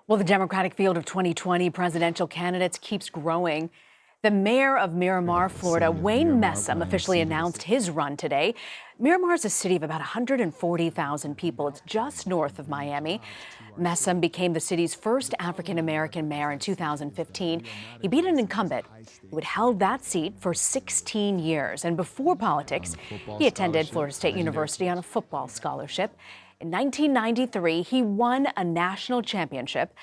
Well, the Democratic field of 2020 presidential candidates keeps growing. The mayor of Miramar, Florida, Wayne Messam, officially announced his run today. Miramar is a city of about 140,000 people. It's just north of Miami. Messam became the city's first African-American mayor in 2015. He beat an incumbent who had held that seat for 16 years. And before politics, he attended Florida State University on a football scholarship. In 1993, he won a national championship.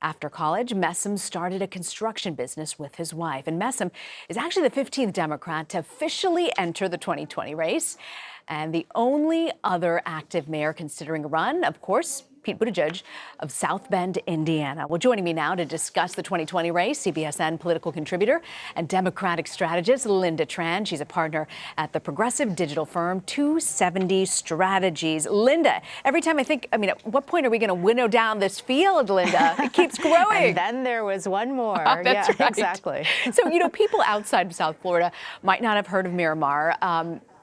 After college, Messam started a construction business with his wife. And Messam is actually the 15th Democrat to officially enter the 2020 race. And the only other active mayor considering a run, of course, Pete Buttigieg of South Bend, Indiana. Well, joining me now to discuss the 2020 race, CBSN political contributor and Democratic strategist Lynda Tran. She's a partner at the progressive digital firm 270 Strategies. Lynda, every time I think, at what point are we going to winnow down this field, Lynda? It keeps growing. And then there was one more. That's right. Exactly. So, people outside of South Florida might not have heard of Miramar.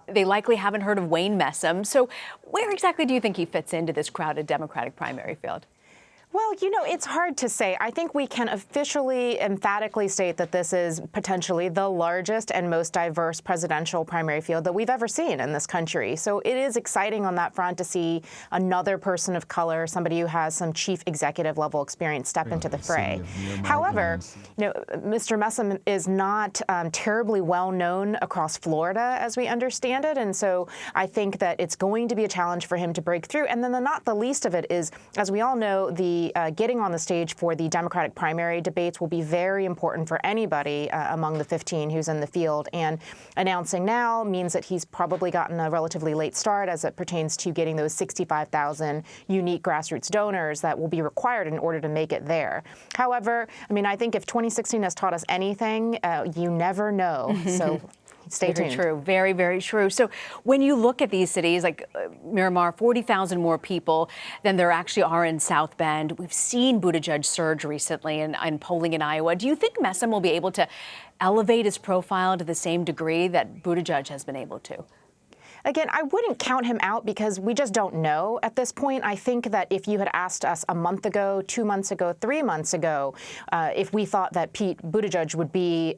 They likely haven't heard of Wayne Messam. So where exactly do you think he fits into this crowded Democratic primary field? Well, it's hard to say. I think we can officially, emphatically state that this is potentially the largest and most diverse presidential primary field that we've ever seen in this country. So it is exciting on that front to see another person of color, somebody who has some chief executive level experience, step into the fray. However, Mr. Messam is not terribly well known across Florida as we understand it. And so I think that it's going to be a challenge for him to break through. And then not the least of it is, as we all know, the getting on the stage for the Democratic primary debates will be very important for anybody among the 15 who's in the field. And announcing now means that he's probably gotten a relatively late start as it pertains to getting those 65,000 unique grassroots donors that will be required in order to make it there. However, I think if 2016 has taught us anything, you never know. So stay tuned. Very true. Very, very true. So when you look at these cities like Miramar, 40,000 more people than there actually are in South Bend. We've seen Buttigieg surge recently in polling in Iowa. Do you think Messam will be able to elevate his profile to the same degree that Buttigieg has been able to? Again, I wouldn't count him out because we just don't know at this point. I think that if you had asked us a month ago, 2 months ago, 3 months ago, if we thought that Pete Buttigieg would be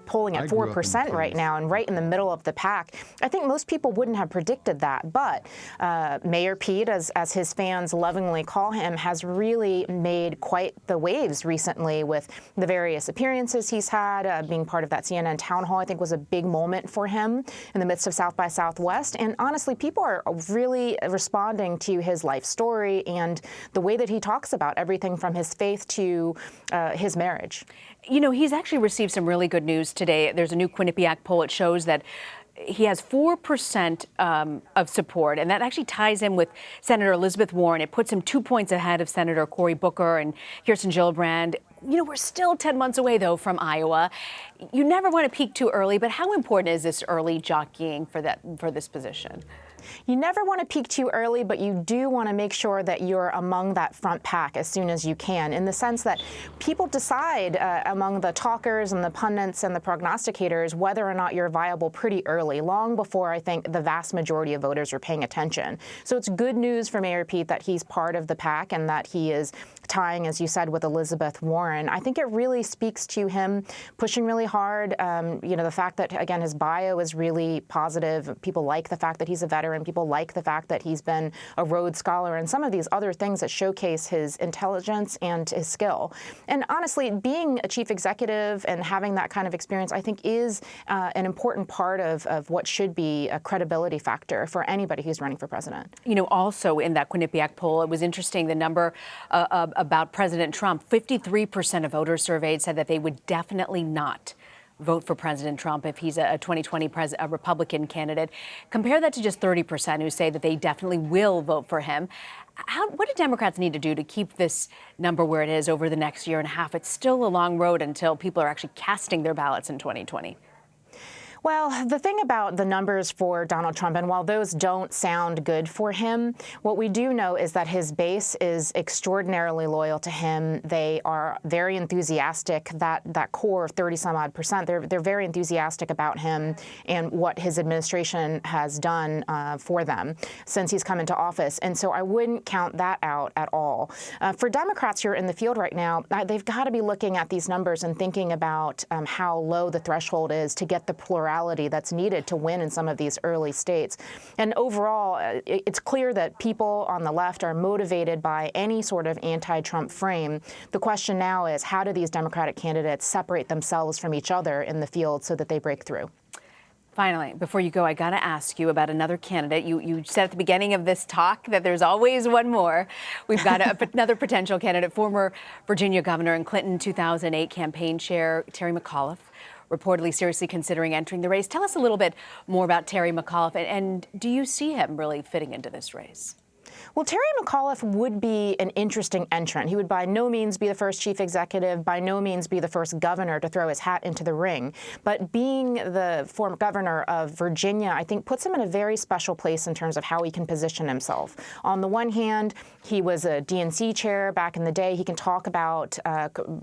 polling at 4% right now and right in the middle of the pack, I think most people wouldn't have predicted that. But Mayor Pete, as his fans lovingly call him, has really made quite the waves recently with the various appearances he's had. Being part of that CNN town hall, I think, was a big moment for him in the midst of South by Southwest. And honestly, people are really responding to his life story and the way that he talks about everything from his faith to his marriage. He's actually received some really good news today. There's a new Quinnipiac poll. It shows that he has 4% of support, and that actually ties him with Senator Elizabeth Warren. It puts him 2 points ahead of Senator Cory Booker and Kirsten Gillibrand. We're still 10 months away, though, from Iowa. You never want to peak too early, but how important is this early jockeying for this position? You never want to peak too early, but you do want to make sure that you're among that front pack as soon as you can, in the sense that people decide among the talkers and the pundits and the prognosticators whether or not you're viable pretty early, long before I think the vast majority of voters are paying attention. So it's good news for Mayor Pete that he's part of the pack and that he is tying, as you said, with Elizabeth Warren. I think it really speaks to him pushing really hard. The fact that, again, his bio is really positive. People like the fact that he's a veteran. People like the fact that he's been a Rhodes Scholar and some of these other things that showcase his intelligence and his skill. And honestly, being a chief executive and having that kind of experience, I think, is an important part of what should be a credibility factor for anybody who's running for president. Also in that Quinnipiac poll, it was interesting, the number about President Trump. 53% of voters surveyed said that they would definitely not vote for President Trump if he's a 2020 a Republican candidate. Compare that to just 30% who say that they definitely will vote for him. What do Democrats need to do to keep this number where it is over the next year and a half? It's still a long road until people are actually casting their ballots in 2020. Well, the thing about the numbers for Donald Trump, and while those don't sound good for him, what we do know is that his base is extraordinarily loyal to him. They are very enthusiastic. That core of 30-some-odd%, they're very enthusiastic about him and what his administration has done for them since he's come into office. And so I wouldn't count that out at all. For Democrats who are in the field right now, they've got to be looking at these numbers and thinking about how low the threshold is to get the plurality that's needed to win in some of these early states. And overall, it's clear that people on the left are motivated by any sort of anti-Trump frame. The question now is, how do these Democratic candidates separate themselves from each other in the field so that they break through? Finally, before you go, I got to ask you about another candidate. You said at the beginning of this talk that there's always one more. We've got another potential candidate, former Virginia governor and Clinton 2008 campaign chair Terry McAuliffe, reportedly seriously considering entering the race. Tell us a little bit more about Terry McAuliffe, and do you see him really fitting into this race? Well, Terry McAuliffe would be an interesting entrant. He would by no means be the first chief executive, by no means be the first governor to throw his hat into the ring. But being the former governor of Virginia, I think, puts him in a very special place in terms of how he can position himself. On the one hand, he was a DNC chair back in the day. He can talk about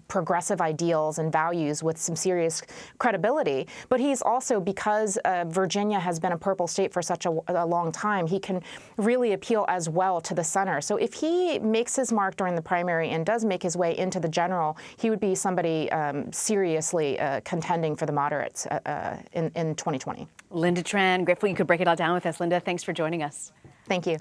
progressive ideals and values with some serious credibility. But he's also, because Virginia has been a purple state for such a long time, he can really appeal as well to the center. So if he makes his mark during the primary and does make his way into the general, he would be somebody seriously contending for the moderates in 2020. Lynda Tran, grateful you could break it all down with us. Lynda, thanks for joining us. Thank you.